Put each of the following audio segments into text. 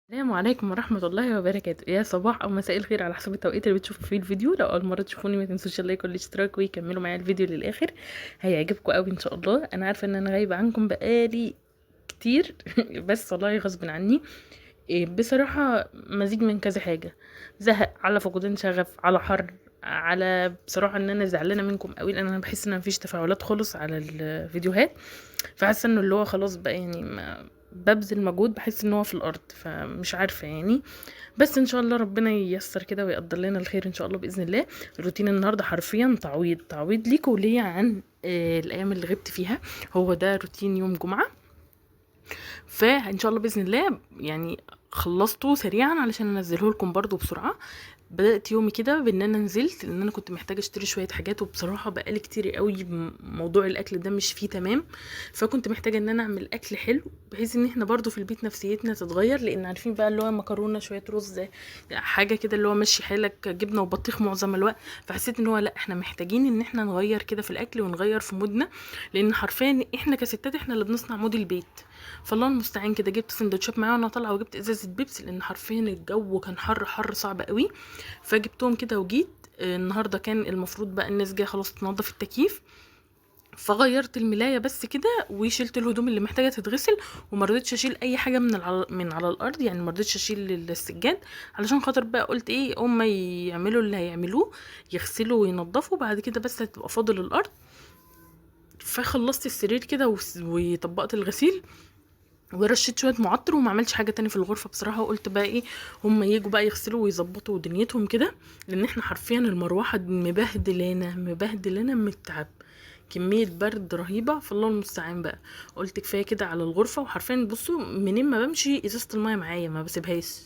السلام عليكم ورحمة الله وبركاته، يا صباح أو مساء الخير على حسب التوقيت اللي بتشوفوا فيه الفيديو. لو أول مرة تشوفوني ما تنسوش اللايك والاشتراك ويكملوا معايا الفيديو للآخر، هيعجبكم قوي إن شاء الله. أنا عارفة إن أنا غايبة عنكم بقالي كتير بس والله غصب عني. بصراحة مزيج من كذا حاجة، زهق على فقدان شغف على حر على بصراحة ان انا زعلانة منكم قوي، لان انا بحس ان مفيش تفاعلات خالص على الفيديوهات. فحاسة انه اللي هو خلاص بقى يعني ما ببذل مجهود، بحس ان هو في الارض، فمش عارفة يعني. بس ان شاء الله ربنا ييسر كده ويقدر لنا الخير ان شاء الله باذن الله. الروتين النهارده حرفيا تعويض ليكوا وليا عن الايام اللي غبت فيها. هو ده روتين يوم جمعة، فان شاء الله باذن الله يعني خلصته سريعا علشان انزله لكم برضو بسرعه. بدات يومي كده بان انا نزلت، لان انا كنت محتاجه اشتري شويه حاجات، وبصراحه بقالي كتير قوي موضوع الاكل ده مش فيه تمام. فكنت محتاجه ان انا اعمل اكل حلو، بحيث ان احنا برضو في البيت نفسيتنا تتغير، لان عارفين بقى اللي هو مكرونه شويه رز حاجه كده اللي هو ماشي حالك جبنه وبطيخ معظم الوقت. فحسيت ان هو لا، احنا محتاجين ان احنا نغير كده في الاكل ونغير في مودنا، لان حرفيا احنا كستات احنا اللي بنصنع مود البيت. فالله المستعان كده جبت سندوتشات معايا وانا طالعه، وجبت ازازه بيبسي لان حرفيا الجو كان حر صعب قوي. فجبتهم كده وجيت. النهارده كان المفروض بقى الناس جايه خلاص تنظف التكييف، فغيرت الملايه بس كده وشلت الهدوم اللي محتاجه تتغسل، وما رضيتش اشيل اي حاجه من على الارض، يعني ما رضيتش اشيل السجاد، علشان خاطر بقى قلت ايه هم يعملوا اللي هيعملوه، يغسلوا وينظفوا بعد كده بس هتبقى فاضل الارض. فخلصت السرير كده وطبقت الغسيل ورشيت شويه معطر، وما عملتش حاجه تاني في الغرفه بصراحه. وقلت بقى ايه، هم يجوا بقى يغسلوا ويظبطوا دنيتهم كده، لان احنا حرفيا المروحه مبهدلنا من التعب، كميه برد رهيبه. فالله المستعان بقى. قلت كفايه كده على الغرفه، وحرفيا بصوا منين ما بمشي ازازه المايه معايا ما بسيبهاش.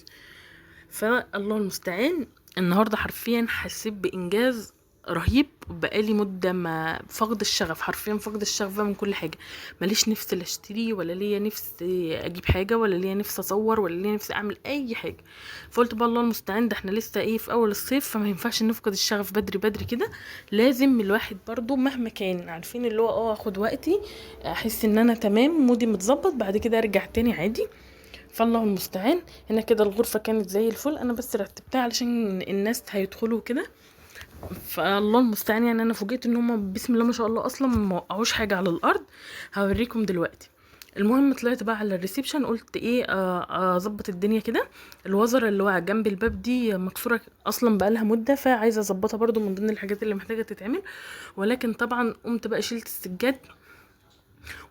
فالله المستعان. النهارده حرفيا حسيت بانجاز رهيب. بقالي مده ما فقد الشغف، حرفيا فقد الشغف بقى من كل حاجه. ماليش نفس لا اشتري، ولا ليا نفس اجيب حاجه، ولا ليا نفس اصور، ولا ليا نفس اعمل اي حاجه. فقلت بقى الله المستعان، ده احنا لسه ايه في اول الصيف، فما ينفعش نفقد الشغف بدري كده. لازم الواحد برضو مهما كان عارفين اللي هو اخد وقتي، احس ان انا تمام مودي متظبط، بعد كده ارجع تاني عادي. فالله المستعان. هنا كده الغرفة كانت زي الفل، انا بس رتبتها علشان الناس هيدخلوا كده. فالله المستعان، يعني انا فوجئت ان هم بسم الله ما شاء الله اصلا ما وقعوش حاجة على الارض. هوريكم دلوقتي. المهم طلعت بقى على الريسبشن، قلت ايه اظبط الدنيا كده. الوزره اللي واقعه جنب الباب دي مكسوره اصلا بقالها مده، فعايزه اظبطها برضو من ضمن الحاجات اللي محتاجه تتعمل. ولكن طبعا قمت بقى شلت السجاد،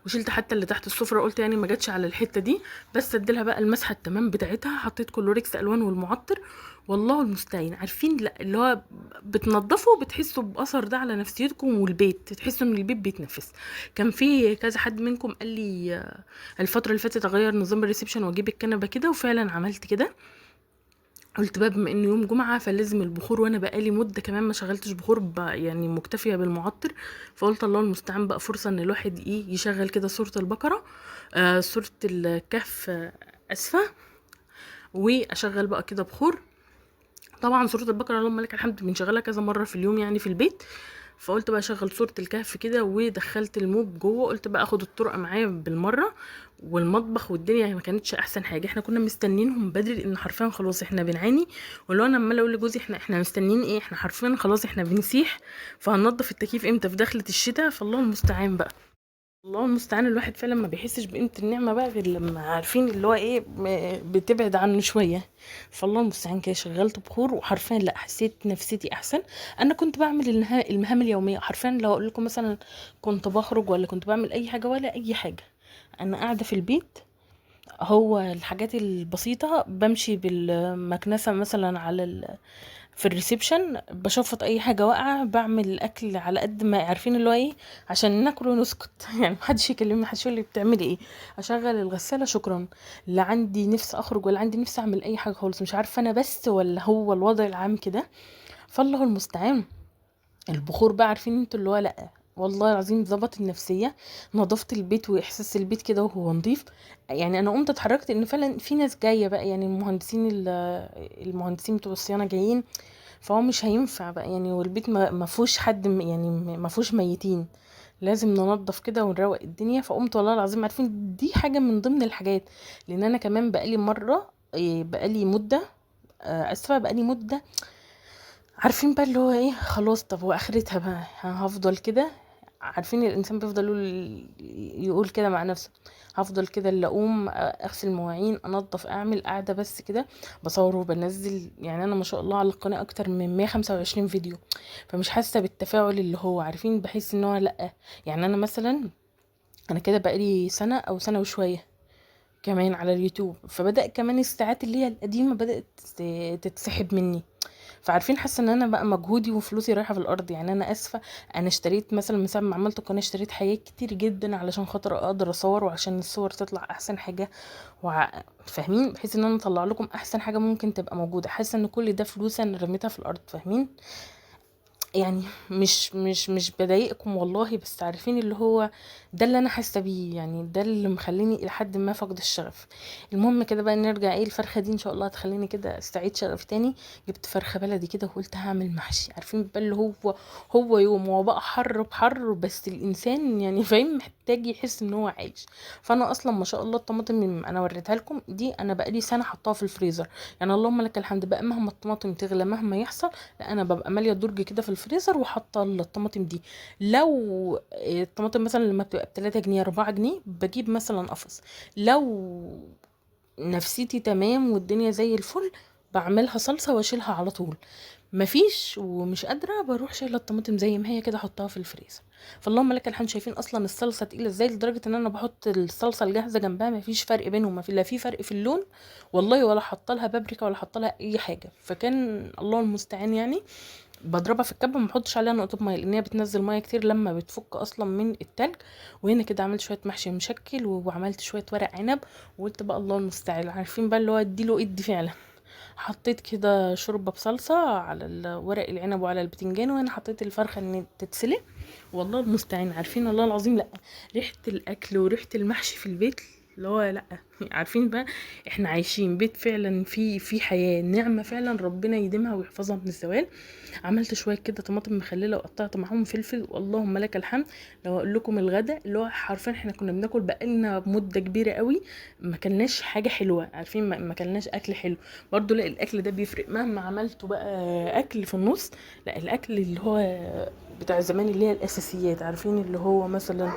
وشلت حتى اللي تحت السفرة، قلت يعني ما جاتش على الحته دي، بس اديلها بقى المسحه التمام بتاعتها. حطيت كلوريكس الوان والمعطر. والله المستعين. عارفين لا اللي هو بتنضفوا بتحسوا باثر ده على نفسيتكم، والبيت تحسوا ان البيت بيتنفس. كان في كذا حد منكم قال لي الفتره اللي فاتت اغير نظام الريسبشن واجيب الكنبه كده، وفعلا عملت كده. قلت بقى بما انه يوم جمعه فلازم البخور، وانا بقالي مده كمان ما شغلتش بخور يعني مكتفيه بالمعطر. فقلت الله المستعان بقى فرصه ان الواحد ايه يشغل كده سوره البقره، سوره الكهف، اسفه، واشغل بقى كده بخور. طبعا سوره البقره اللهم لك الحمد بنشغلها كذا مره في اليوم يعني في البيت. فقلت بقى اشغل سوره الكهف كده، ودخلت الموب جوه. قلت بقى اخد الطرق معايا بالمره، والمطبخ والدنيا ما كانتش احسن حاجه. احنا كنا مستنينهم بدري لان حرفيا خلاص احنا بنعاني. ولو انا عماله اقول لجوزي احنا مستنيين ايه، احنا حرفيا خلاص احنا بنسيح. فهننضف التكييف امتى في دخلة الشتاء؟ فالله المستعان بقى. الله المستعان. الواحد فعلا ما بيحسش بقيمة النعمة بقى غير لما عارفين اللي هو ايه بتبعد عنه شوية. فالله المستعان كده شغلت بخور، وحرفيا لا حسيت نفسيتي احسن. انا كنت بعمل المهام اليومية حرفيا. لو اقول لكم مثلا كنت بخرج ولا كنت بعمل اي حاجة ولا اي حاجة، انا قاعدة في البيت. هو الحاجات البسيطة بمشي بالمكنسة مثلا في الريسبشن، بشفط اي حاجة واقعة، بعمل الاكل على قد ما عارفين اللي هو ايه، عشان ناكل ونسكت يعني محدش يكلمني، محدش يقول لي بتعملي ايه. اشغل الغسالة شكرا. لا عندي نفس اخرج ولا عندي نفس اعمل اي حاجة خالص، مش عارفة انا بس ولا هو الوضع العام كده. فالله المستعان. البخور بقى عارفين انتوا اللي هو لا، والله العظيم ظبط النفسيه. نظافه البيت واحساس البيت كده وهو نظيف. يعني انا قمت اتحركت ان فعلا في ناس جايه بقى، يعني المهندسين بتوع الصيانه جايين. فهو مش هينفع بقى يعني، والبيت ما فيهوش حد يعني ما فيهوش ميتين. لازم ننظف كده ونروق الدنيا. فقمت والله العظيم عارفين دي حاجه من ضمن الحاجات، لان انا كمان بقالي مره بقالي مده، اسفه بقالي مده. عارفين بقى اللي هو ايه، خلاص طب واخرتها بقى هفضل كده. عارفين الانسان بيفضل يقول كده مع نفسه، هفضل كده اللي اقوم اغسل مواعين انضف اعمل قاعده بس كده بصور وبنزل. يعني انا ما شاء الله على القناه اكتر من 125 فيديو، فمش حاسه بالتفاعل اللي هو عارفين، بحس ان هو لا. يعني انا مثلا انا كده بقالي سنه او سنه وشويه كمان على اليوتيوب، فبدأ كمان الساعات اللي هي القديمه بدأت تتسحب مني. فعارفين حاسه ان انا بقى مجهودي وفلوسي رايحه في الارض. يعني انا اسفه، انا اشتريت مثلا من ساعه ما عملت القناه اشتريت حاجات كتير جدا علشان خاطر اقدر اصور وعشان الصور تطلع احسن حاجه. فاهمين، بحيث ان انا اطلع لكم احسن حاجه ممكن تبقى موجوده. حاسه ان كل ده فلوس انا رميتها في الارض، فاهمين؟ يعني مش بضايقكم والله، بس عارفين اللي هو ده اللي انا حاسه بيه. يعني ده اللي مخليني الى حد ما فقد الشغف. المهم كده بقى نرجع، ايه الفرخه دي ان شاء الله هتخليني كده استعيد شغفي تاني. جبت فرخه بلدي كده وقلت هعمل محشي. عارفين بقى اللي هو يوم هو بقى حر بحر، بس الانسان يعني فاهم محتاج يحس ان هو عايش. فانا اصلا ما شاء الله الطماطم اللي انا وريتها لكم دي انا بقالي سنه حطاها في الفريزر. يعني اللهم لك الحمد بقى، مهما الطماطم تغلى مهما يحصل، لا انا ببقى ماليه درج كده في الفريزر وحاطه الطماطم دي. لو الطماطم مثلا لما بتبقى ب3 جنيه 4 جنيه بجيب مثلا قفص. لو نفسيتي تمام والدنيا زي الفل بعملها صلصه واشيلها على طول. مفيش ومش قادره بروح شايله الطماطم زي ما هي كده احطها في الفريزر. فاللهم لك الحمد. شايفين اصلا الصلصه تقيله ازاي، لدرجه ان انا بحط الصلصه الجاهزه جنبها مفيش فرق بينهم، ما في لا في فرق في اللون والله، ولا حط لها بابريكا ولا حط لها اي حاجه. فكان الله المستعان يعني. بضربها في الكبه، ما بحطش عليها نقطه ميه لان هي بتنزل ميه كتير لما بتفك اصلا من التلج. وهنا كده عملت شويه محشي مشكل وعملت شويه ورق عنب. وقلت بقى الله المستعان، عارفين بقى اللي هو اديله ادي فعلا. حطيت كده شوربه بصلصه على ورق العنب وعلى البتنجان، وهنا حطيت الفرخه ان تتسلق. والله المستعان، عارفين والله العظيم لا، ريحه الاكل وريحه المحشي في البيت اللي هو لا. عارفين بقى احنا عايشين بيت فعلا في حياه، نعمه فعلا ربنا يديمها ويحفظها من الزوال. عملت شويه كده طماطم مخلله وقطعت معاهم فلفل، واللهم لك الحمد. لو اقول لكم الغدا اللي هو حرفيا احنا كنا بناكل بقالنا مده كبيره قوي ما كلناش حاجه حلوه. عارفين ما كلناش اكل حلو. برضو لا، الاكل ده بيفرق مهما عملته بقى اكل في النص. لا الاكل اللي هو بتاع زمان اللي هي الاساسيات، عارفين اللي هو مثلا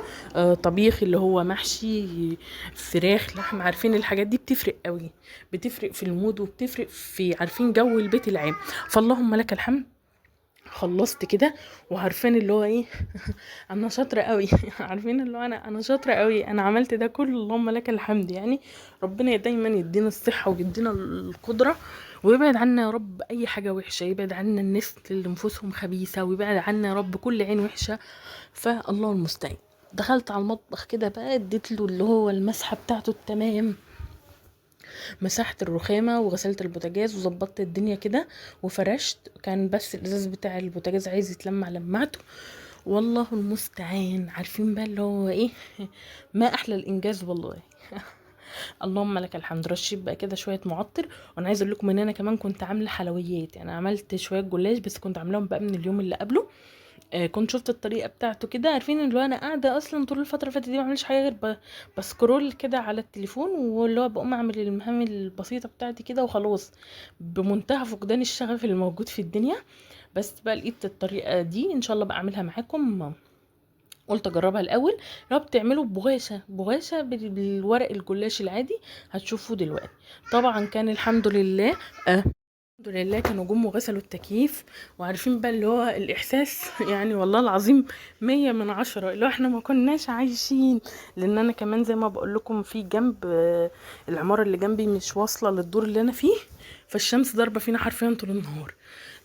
طبيخ اللي هو محشي فراخ لحم، عارفين الحاجات دي بتفرق قوي. بتفرق في المود وبتفرق في عارفين جو البيت العام. فاللهم لك الحمد. خلصت كده وعارفين اللي هو ايه انا شاطره قوي. عارفين اللي هو انا شاطره قوي، انا عملت ده كله اللهم لك الحمد يعني. ربنا دايما يدينا الصحه ويدينا القدره، ويبعد عنا يا رب اي حاجه وحشه، يبعد عنا الناس اللي نفوسهم خبيثه، ويبعد عنا يا رب كل عين وحشه. فالله المستعان. دخلت على المطبخ كده بقى اديت له اللي هو المسحه بتاعته التمام. مسحت الرخامة وغسلت البوتاجاز وظبطت الدنيا كده وفرشت. كان بس الازاز بتاع البوتاجاز عايز يتلمع لمعته. والله المستعان. عارفين بقى اللي هو ايه، ما احلى الانجاز والله. اللهم لك الحمد. رشيت بقى كده شويه معطر. وانا عايزه اقول لكم ان انا كمان كنت عامله حلويات. يعني عملت شويه جلاش بس كنت عاملاهم بقى من اليوم اللي قبله. كنت شفت الطريقه بتاعته كده. عارفين اللي هو انا قاعده اصلا طول الفتره اللي فاتت دي ما بعملش حاجه غير بسكرول كده على التليفون، واللي هو بقوم اعمل المهام البسيطه بتاعتي كده وخلاص، بمنتهى فقدان الشغف اللي موجود في الدنيا. بس بقى لقيت الطريقه دي ان شاء الله بقى اعملها معاكم. قلت اجربها الاول. لو بتعملوا بغاشه بالورق الجلاش العادي هتشوفوا دلوقتي. طبعا كان الحمد لله الحمد لله كانوا جم وغسلوا التكييف. وعارفين بقى اللي هو الإحساس يعني والله العظيم 100 من 10 اللي هو احنا ما كناش عايشين. لأن أنا كمان زي ما بقول لكم في جنب العمارة اللي جنبي مش واصلة للدور اللي أنا فيه، فالشمس ضاربة فينا حرفيا طول النهار.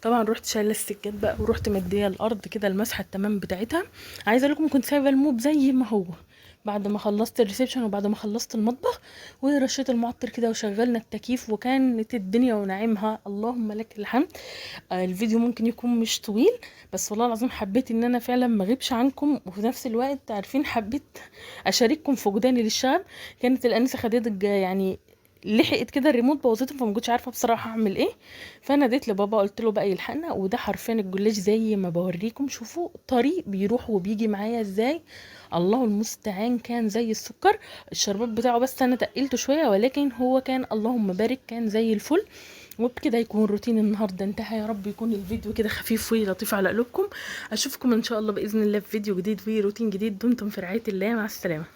طبعا رحت شايله السجاد بقى ورحت مديه الارض كده المسحه التمام بتاعتها. عايزه اقول لكم كنت سايبه الموب زي ما هو بعد ما خلصت الريسبشن وبعد ما خلصت المطبخ، ورشيت المعطر كده وشغلنا التكييف وكانت الدنيا ونعيمها. اللهم لك الحمد. الفيديو ممكن يكون مش طويل، بس والله العظيم حبيت ان انا فعلا ما اغيبش عنكم، وفي نفس الوقت عارفين حبيت اشارككم فقداني للشغف. كانت الانسه خديجه يعني لحقت كده الريموت بوظته، فما كنتش عارفه بصراحه اعمل ايه. فناديت لبابا قلت له بقى يلحقنا. وده حرفيا الجلاش زي ما بوريكم، شوفوا طريق بيروح وبيجي معايا ازاي، الله المستعان. كان زي السكر. الشربات بتاعه بس انا تقلته شويه، ولكن هو كان اللهم بارك كان زي الفل. وبكده يكون روتين النهارده انتهى. يا رب يكون الفيديو كده خفيف ولطيف على قلوبكم. اشوفكم ان شاء الله باذن الله في فيديو جديد وروتين جديد. دمتم في رعايه الله، مع السلامه.